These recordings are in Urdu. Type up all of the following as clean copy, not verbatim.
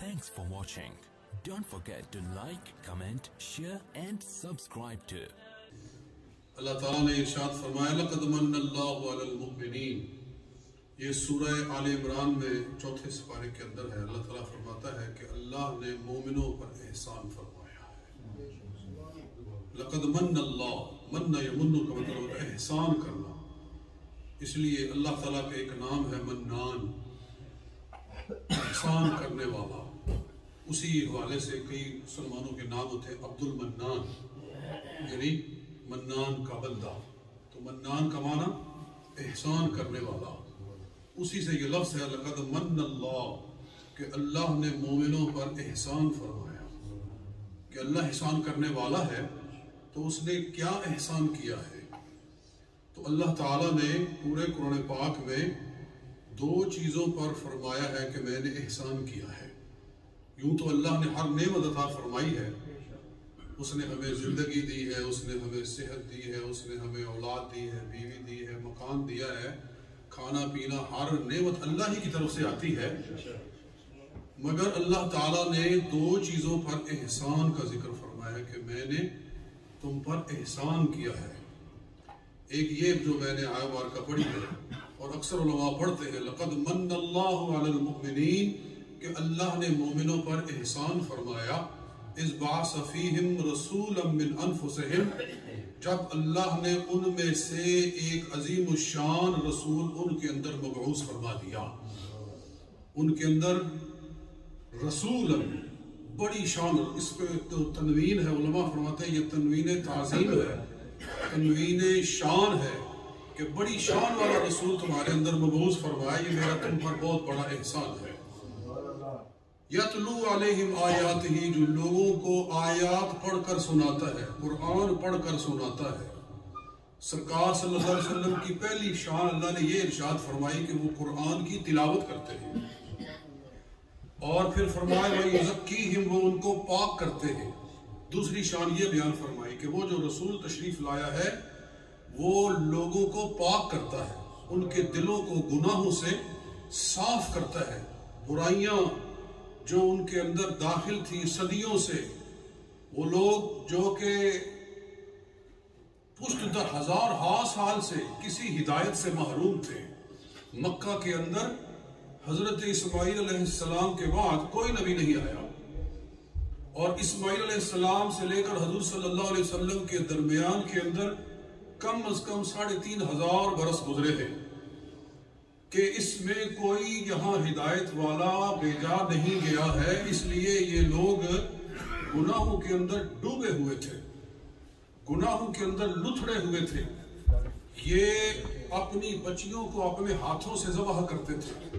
Thanks for watching. Don't forget to like, comment, share and subscribe to. اللہ تعالیٰ نے ارشاد فرمایا لَقَدْ مَنَّ اللَّهُ عَلَى الْمُؤْمِنِينَ. یہ سورہ آل عمران میں چوتھے سپارے کے اندر ہے. اللہ تعالیٰ فرماتا ہے کہ اللہ نے مومنوں پر احسان فرمایا ہے. لَقَدْ مَنَّ اللَّهُ مَنَّ يَمُنُّ کا مطلب احسان کرنا. اس لیے اللہ تعالیٰ کا ایک نام ہے منان، احسان کرنے والا. اسی حوالے سے کئی مسلمانوں کے نام ہوتے ہیں عبد المنان، یعنی منان کا بندہ. تو منان کا معنی احسان کرنے والا. اسی سے یہ لفظ ہے لقد من اللہ، کہ اللہ نے مومنوں پر احسان فرمایا. کہ اللہ احسان کرنے والا ہے تو اس نے کیا احسان کیا ہے؟ تو اللہ تعالیٰ نے پورے قرآن پاک میں دو چیزوں پر فرمایا ہے کہ میں نے احسان کیا ہے. یوں تو اللہ نے ہر نعمت عطا فرمائی ہے. اس نے ہمیں زندگی دی ہے، اس نے ہمیں صحت دی ہے، اس نے ہمیں اولاد دی ہے، بیوی دی ہے، مکان دیا ہے، کھانا پینا، ہر نعمت اللہ ہی کی طرف سے آتی ہے. مگر اللہ تعالیٰ نے دو چیزوں پر احسان کا ذکر فرمایا کہ میں نے تم پر احسان کیا ہے. ایک یہ جو میں نے آیت بار کا پڑھی ہے اور اکثر علماء پڑھتے ہیں لقد من اللہ علی المؤمنین، کہ اللہ نے مومنوں پر احسان فرمایا. اذ بعث فیہم رسولا من انفسہم، جب اللہ نے ان میں سے ایک عظیم الشان رسول ان کے اندر مبعوث فرما دیا. ان کے اندر رسولا، بڑی شان. اس پہ تو تنوین ہے، علماء فرماتے ہیں یہ تنوین تعظیم ہے، تنوین شان ہے کہ بڑی شان والا رسول تمہارے اندر مبعوث فرمایا. یہ میرا تم پر بہت بڑا احسان ہے. یتلو علیہم آیاتہ، جو لوگوں کو آیات پڑھ کر سناتا ہے، قرآن پڑھ کر سناتا ہے. سرکار صلی اللہ علیہ وسلم کی پہلی شان اللہ نے یہ ارشاد فرمائی کہ وہ قرآن کی تلاوت کرتے ہیں. اور پھر فرمایا وَيُزَكِّيهِمْ، وہ ان کو پاک کرتے ہیں. دوسری شان یہ بیان فرمائی کہ وہ جو رسول تشریف لایا ہے وہ لوگوں کو پاک کرتا ہے، ان کے دلوں کو گناہوں سے صاف کرتا ہے. برائیاں جو ان کے اندر داخل تھی صدیوں سے، وہ لوگ جو کہ پشت در ہزار سال سے کسی ہدایت سے محروم تھے. مکہ کے اندر حضرت اسماعیل علیہ السلام کے بعد کوئی نبی نہیں آیا، اور اسماعیل علیہ السلام سے لے کر حضور صلی اللہ علیہ وسلم کے درمیان کے اندر کم از کم 3500 برس گزرے ہیں کہ اس میں کوئی یہاں ہدایت والا بھیجا نہیں گیا ہے. اس لیے یہ لوگ گناہوں کے اندر ڈوبے ہوئے تھے، گناہوں کے اندر لتھڑے ہوئے تھے. یہ اپنی بچیوں کو اپنے ہاتھوں سے ذبح کرتے تھے.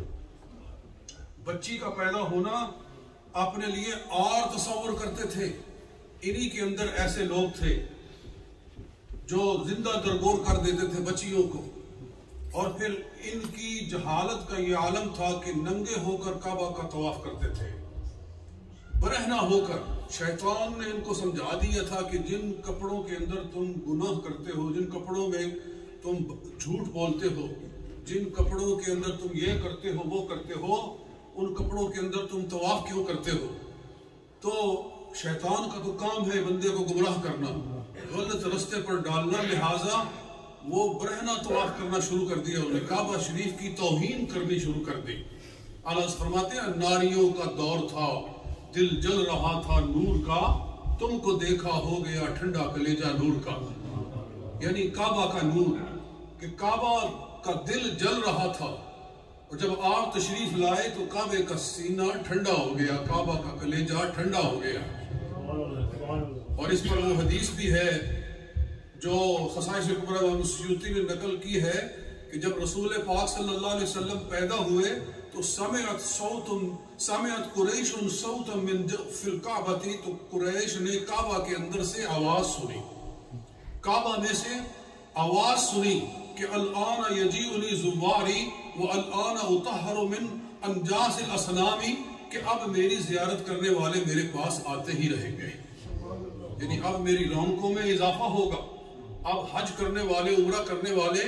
بچی کا پیدا ہونا اپنے لیے اور تصور کرتے تھے. انہی کے اندر ایسے لوگ تھے جو زندہ درگور کر دیتے تھے بچیوں کو. اور پھر ان کی جہالت کا یہ عالم تھا کہ ننگے ہو کر کعبہ کا طواف کرتے تھے، برہنہ ہو کر. شیطان نے ان کو سمجھا دیا تھا کہ جن کپڑوں کے اندر تم گناہ کرتے ہو، جن کپڑوں میں تم جھوٹ بولتے ہو، جن کپڑوں کے اندر تم یہ کرتے ہو وہ کرتے ہو، ان کپڑوں کے اندر تم طواف کیوں کرتے ہو؟ تو شیطان کا تو کام ہے بندے کو گمراہ کرنا، غلط رستے پر ڈالنا. لہٰذا وہ برہنہ طواف کرنا شروع کر دیا. انہیں کعبہ شریف کی توہین کرنی شروع کر دی. اللہ فرماتے ہیں ناریوں کا دور تھا، دل جل رہا تھا نور کا، تم کو دیکھا ہو گیا ٹھنڈا کلیجہ نور کا. یعنی کعبہ کا نور، کہ کعبہ کا دل جل رہا تھا، اور جب آپ تشریف لائے تو کعبے کا سینہ ٹھنڈا ہو گیا، کعبہ کا کلیجہ ٹھنڈا ہو گیا. اور اس پر وہ حدیث بھی ہے جو خصائص کبریٰ امام سیوطی نے نقل کی ہے کہ جب رسول پاک صلی اللہ علیہ وسلم پیدا ہوئے تو سمعت قریش صوتا من فی الکعبہ، تو قریش نے کعبہ کے اندر سے آواز سنی، کعبہ میں سے آواز سنی کہ الان یجیئنی زواری والان اطہر من انجاس الاسنام، کہ اب میری زیارت کرنے والے میرے پاس آتے ہی رہیں گے. یعنی اب میری رونقوں میں اضافہ ہوگا، اب حج کرنے والے، عمرہ کرنے والے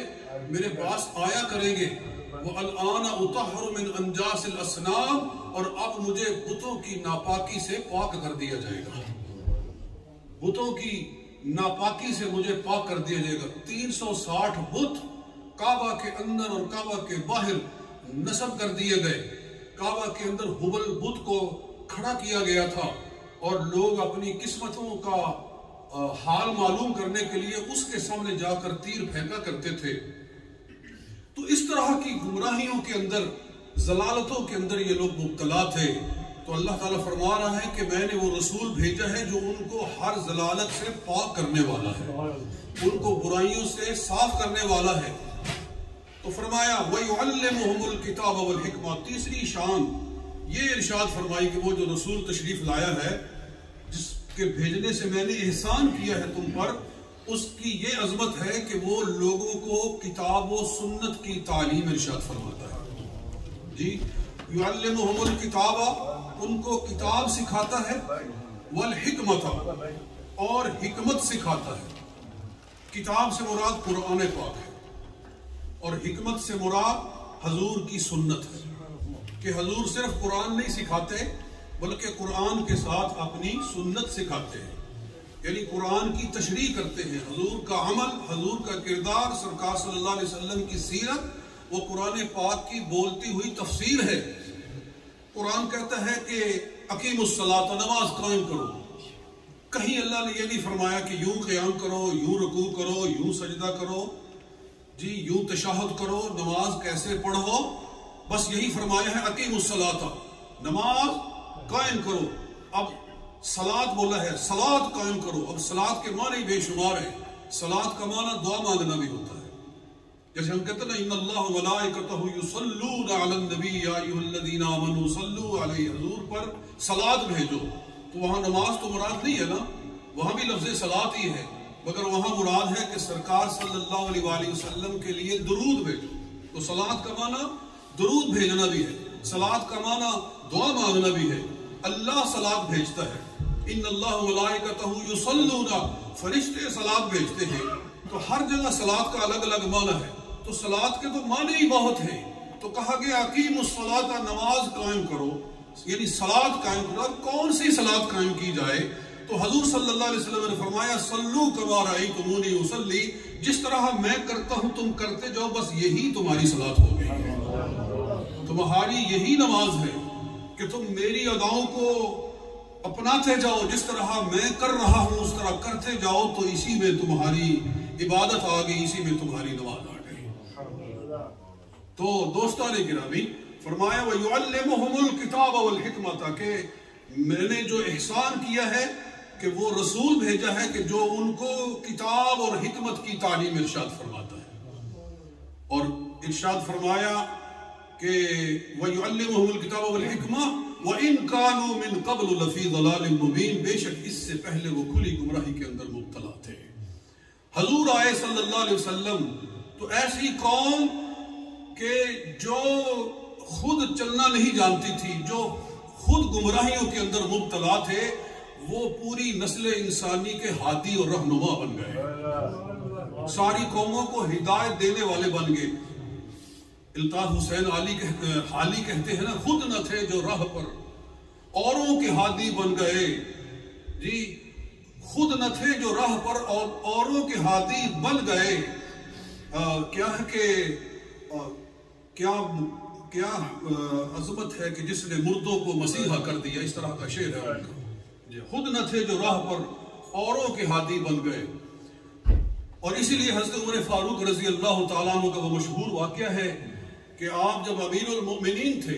میرے پاس آیا کریں گے. وَالْآنَ أُطَهَّرُ مِنْ أَنْجَاسِ الْأَصْنَامِ، اور اب مجھے بتوں کی ناپاکی سے پاک کر دیا جائے گا، بتوں کی ناپاکی سے مجھے پاک کر دیا جائے گا۔ 360 بت کعبہ کے اندر اور کعبہ کے باہر نصب کر دیے گئے۔ کعبہ کے اندر ہبل بت کو کھڑا کیا گیا تھا، اور لوگ اپنی قسمتوں کا حال معلوم کرنے کے لیے اس کے سامنے جا کر تیر پھینکا کرتے تھے۔ تو اس طرح کی گمراہیوں کے اندر، ضلالتوں کے اندر یہ لوگ مبتلا تھے۔ تو اللہ تعالیٰ فرما رہا ہے کہ میں نے وہ رسول بھیجا ہے جو ان کو ہر ضلالت سے پاک کرنے والا ہے، ان کو برائیوں سے صاف کرنے والا ہے۔ تو فرمایا وَيُعَلِّمُهُمُ الْكِتَابَ وَالْحِكْمَةَ، تیسری شان یہ ارشاد فرمائی کہ وہ جو رسول تشریف لایا ہے، جس کے بھیجنے سے میں نے احسان کیا ہے تم پر، اس کی یہ عظمت ہے کہ وہ لوگوں کو کتاب و سنت کی تعلیم ارشاد فرماتا ہے۔ جی، یعلمہم الکتاب، ان کو کتاب سکھاتا ہے، والحکمت، اور حکمت سکھاتا ہے۔ کتاب سے مراد قرآن پاک ہے، اور حکمت سے مراد حضور کی سنت ہے، کہ حضور صرف قرآن نہیں سکھاتے بلکہ قرآن کے ساتھ اپنی سنت سکھاتے ہیں، یعنی قرآن کی تشریح کرتے ہیں۔ حضور کا عمل، حضور کا کردار، سرکار صلی اللہ علیہ وسلم کی سیرت، وہ قرآن پاک کی بولتی ہوئی تفسیر ہے۔ قرآن کہتا ہے کہ اقیم الصلاۃ، نماز قائم کرو۔ کہیں اللہ نے یہ نہیں فرمایا کہ یوں قیام کرو، یوں رکوع کرو، یوں سجدہ کرو، جی یوں تشہد کرو، نماز کیسے پڑھو، بس یہی فرمایا ہے اقیم الصلاۃ، نماز قائم کرو۔ اب صلاۃ بولا ہے، صلاۃ قائم کرو۔ اب صلاۃ کے معنی بے شمار ہیں۔ صلاۃ کا معنی دعا مانگنا بھی ہوتا ہے، جیسے ہم کہتے ہیں نا ان اللہ وملائکتہ یصلون علی النبی یا ایھا الذین آمنوا صلوا علیہ، حضور پر صلاۃ بھیجو۔ تو وہاں نماز تو مراد نہیں ہے نا، وہاں بھی لفظ صلاۃ ہی ہے، مگر وہاں مراد ہے کہ سرکار صلی اللہ علیہ وآلہ وسلم کے لیے درود بھیجو۔ تو صلاۃ کا معنی درود بھیجنا بھی ہے، صلاۃ کا معنی دعا مانگنا بھی ہے۔ اللہ صلاۃ بھیجتا ہے، ان اللہ ملائکتہ یصلون، فرشتے صلاۃ بھیجتے ہیں۔ تو ہر جگہ صلاۃ کا الگ الگ معنی ہے، تو صلاۃ کے تو معنی ہی بہت ہیں۔ تو کہا گیا اقیم الصلاۃ، نماز قائم کرو، یعنی صلاۃ قائم کرو۔ اب کون سی صلاۃ قائم کی جائے؟ تو حضور صلی اللہ علیہ وسلم نے فرمایا صلو کما رأیتمونی اصلی، جس طرح میں کرتا ہوں تم کرتے جاؤ، بس یہی تمہاری صلاۃ ہوگی، تمہاری یہی نماز ہے کہ تم میری اداؤں کو اپناتے جاؤ، جس طرح میں کر رہا ہوں اس طرح کرتے جاؤ، تو اسی میں تمہاری عبادت آ گئی، اسی میں تمہاری نماز آ گئی۔ تو دوستان گرامی، فرمایا وَيُعَلِّمُهُمُ الْكِتَابَ وَالْحِكْمَةَ، کہ میں نے جو احسان کیا ہے کہ وہ رسول بھیجا ہے کہ جو ان کو کتاب اور حکمت کی تعلیم ارشاد فرماتا ہے۔ اور ارشاد فرمایا کہ وَيُعَلِّمُهُمُ الْكِتَابَ وَالْحِكْمَةَ وَإِن كَانُوا مِن قَبْلُ لَفِي ضَلَالٍ مُبِينٍ، بے شک اس سے پہلے وہ کھلی گمراہی کے اندر مبتلا تھے۔ حضور آئے صلی اللہ علیہ وسلم تو ایسی قوم کہ جو خود چلنا نہیں جانتی تھی، جو خود گمراہیوں کے اندر مبتلا تھے، وہ پوری نسل انسانی کے ہادی اور رہنما بن گئے، ساری قوموں کو ہدایت دینے والے بن گئے۔ الطاف حسین حالی کہتے ہیں نا، خود نہ تھے جو راہ پر، اوروں کے ہادی بن گئے۔ جی، خود نہ تھے جو راہ پر اور اوروں کے ہادی بن گئے۔ کیا ہے کہ کیا عظمت ہے کہ جس نے مردوں کو مسیحا کر دیا، اس طرح کا شعر ہے ان کا۔ جی، خود نہ تھے جو راہ پر اوروں کے ہادی بن گئے۔ اور اسی لیے حضرت عمر فاروق رضی اللہ تعالیٰ عنہ کا وہ مشہور واقعہ ہے کہ آپ جب امیر المؤمنین تھے،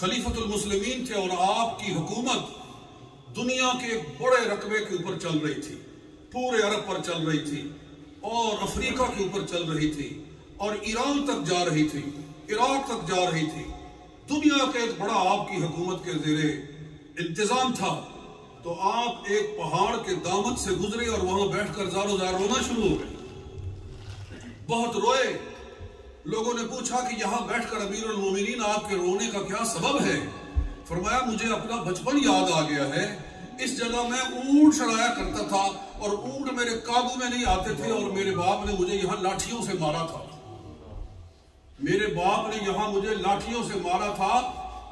خلیفۃ المسلمین تھے، اور آپ کی حکومت دنیا کے ایک بڑے رقبے کے اوپر چل رہی تھی، پورے عرب پر چل رہی تھی، اور افریقہ کے اوپر چل رہی تھی، اور ایران تک جا رہی تھی، عراق تک جا رہی تھی، دنیا کا ایک بڑا آپ کی حکومت کے زیر انتظام تھا۔ تو آپ ایک پہاڑ کے دامن سے گزرے اور وہاں بیٹھ کر زار و زار رونا شروع ہو گئے، بہت روئے۔ لوگوں نے پوچھا کہ یہاں بیٹھ کر امیر المومنین آپ کے رونے کا کیا سبب ہے؟ فرمایا مجھے اپنا بچپن یاد آ گیا ہے، اس جگہ میں اونٹ چڑھایا کرتا تھا اور اونٹ میرے قابو میں نہیں آتے تھے، اور میرے باپ نے مجھے یہاں لاٹھیوں سے مارا تھا، میرے باپ نے یہاں مجھے لاٹھیوں سے مارا تھا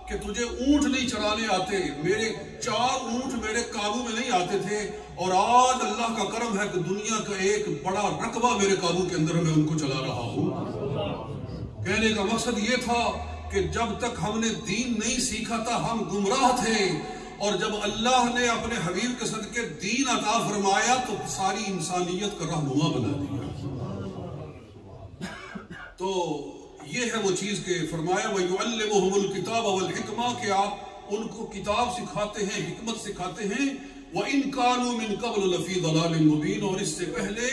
کہ تجھے اونٹ نہیں چرانے آتے، میرے 4 اونٹ میرے قابو میں نہیں آتے تھے، اور آج اللہ کا کرم ہے کہ دنیا کا ایک بڑا رقبہ میرے قابو کے اندر میں ان کو چلا رہا ہوں۔ کہنے کا مقصد یہ تھا کہ جب تک ہم نے دین نہیں سیکھا تھا ہم گمراہ تھے، اور جب اللہ نے اپنے حبیب کے صدقے دین عطا فرمایا تو ساری انسانیت کا رہنما بنا دیا۔ تو یہ ہے وہ چیز کہ فرمایا وَيُعَلِّمُهُمُ الْكِتَابَ وَالْحِكْمَةَ کہ آپ ان کو کتاب سکھاتے ہیں، حکمت سکھاتے ہیں۔ وَإِن كَانُوا مِن قَبْلُ لَفِي ضَلَالٍ مُبِينٍ اور اس سے پہلے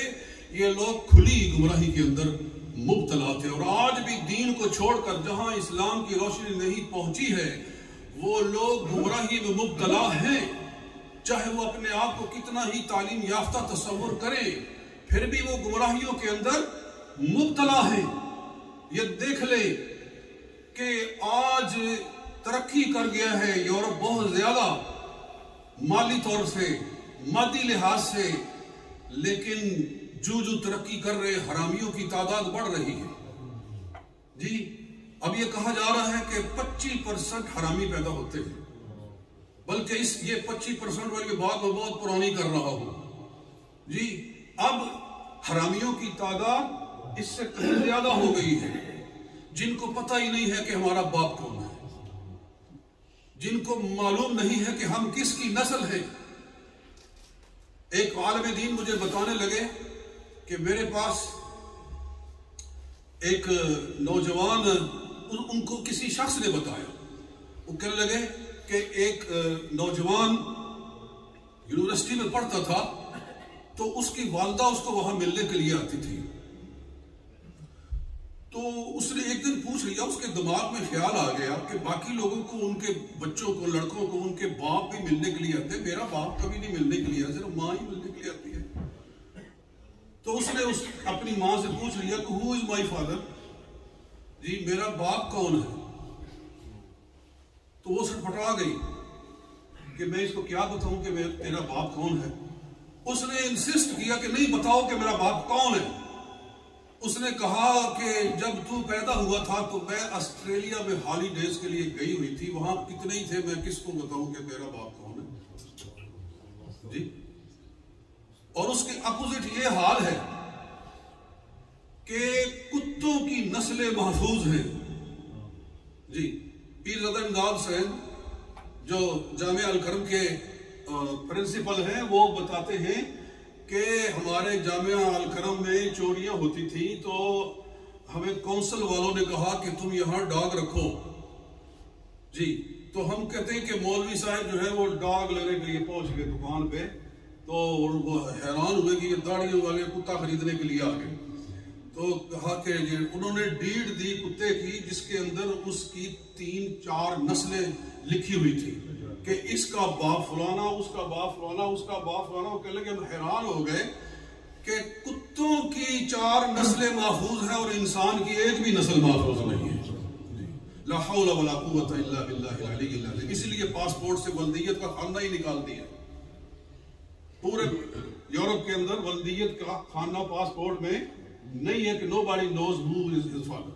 یہ لوگ کھلی گمراہی کے اندر مبتلا تھے، اور آج بھی دین کو چھوڑ کر جہاں اسلام کی روشنی نہیں پہنچی ہے وہ لوگ گمراہی میں مبتلا ہیں، چاہے وہ اپنے آپ کو کتنا ہی تعلیم یافتہ تصور کریں پھر بھی وہ گمراہیوں کے اندر مبتلا ہیں۔ یہ دیکھ لے کہ آج ترقی کر گیا ہے یورپ بہت زیادہ مالی طور سے، مادی لحاظ سے، لیکن جو ترقی کر رہے حرامیوں کی تعداد بڑھ رہی ہے۔ جی اب یہ کہا جا رہا ہے کہ 25% حرامی پیدا ہوتے ہیں، بلکہ یہ 25% والی بات میں بہت پرانی کر رہا ہوں۔ جی اب حرامیوں کی تعداد اس سے کہیں زیادہ ہو گئی ہے، جن کو پتہ ہی نہیں ہے کہ ہمارا باپ کون ہے، جن کو معلوم نہیں ہے کہ ہم کس کی نسل ہیں۔ ایک عالم دین مجھے بتانے لگے کہ میرے پاس ایک نوجوان، ان کو کسی شخص نے بتایا، وہ کہنے لگے کہ ایک نوجوان یونیورسٹی میں پڑھتا تھا تو اس کی والدہ اس کو وہاں ملنے کے لیے آتی تھی، تو اس نے ایک دن پوچھ لیا، اس کے دماغ میں خیال آ گیا کہ باقی لوگوں کو، ان کے بچوں کو، لڑکوں کو ان کے باپ بھی ملنے کے لیے آتے، میرا باپ کبھی نہیں ملنے کے لیے آتا، صرف ماں ہی ملنے کے لیے آتی ہے۔ تو اس نے اپنی ماں سے پوچھ لیا کہ ہو از مائی فادر، جی میرا باپ کون ہے؟ تو وہ سٹپٹا گئی کہ میں اس کو کیا بتاؤں کہ تیرا باپ کون ہے۔ اس نے انسسٹ کیا کہ نہیں بتاؤ کہ میرا باپ کون ہے۔ اس نے کہا کہ جب تو پیدا ہوا تھا تو میں آسٹریلیا میں ہالی ڈیز کے لیے گئی ہوئی تھی، وہاں کتنے ہی تھے، میں کس کو بتاؤں کہ میرا باپ کون ہے۔ جی اور اس کے اپوزٹ یہ حال ہے کہ کتوں کی نسلیں محفوظ ہیں۔ جی پیر زادہ امداد صاحب جو جامعہ الکرم کے پرنسپل ہیں وہ بتاتے ہیں کہ ہمارے جامعہ الکرم میں چوریاں ہوتی تھی تو ہمیں کونسل والوں نے کہا کہ تم یہاں ڈاگ رکھو۔ جی تو ہم کہتے ہیں کہ مولوی صاحب جو ہے وہ ڈاگ لینے کے لیے پہنچ گئے دکان پہ، تو وہ حیران ہوئے کہ یہ داڑھیوں والے کتا خریدنے کے لیے آ گئے، تو کہا کہ انہوں نے ڈیڈ دی کتے کی جس کے اندر اس کی 3-4 نسلیں لکھی ہوئی تھی کہ اس کا باپ فلانا، اس کا باپ فلانا، اس کا باپ فلانا۔ وہ کہنے لگے ہم حیران ہو گئے کہ کتوں کی 4 نسلیں محفوظ ہیں اور انسان کی ایک بھی نسل محفوظ نہیں ہے۔ لا حول ولا قوت الا باللہ العلی العظیم۔ اسی لیے پاسپورٹ سے ولدیت کا خانہ ہی نکال دیا۔ پورے یورپ کے اندر ولدیت کا خانہ پاسپورٹ میں نہیں ہے کہ nobody knows who is his father۔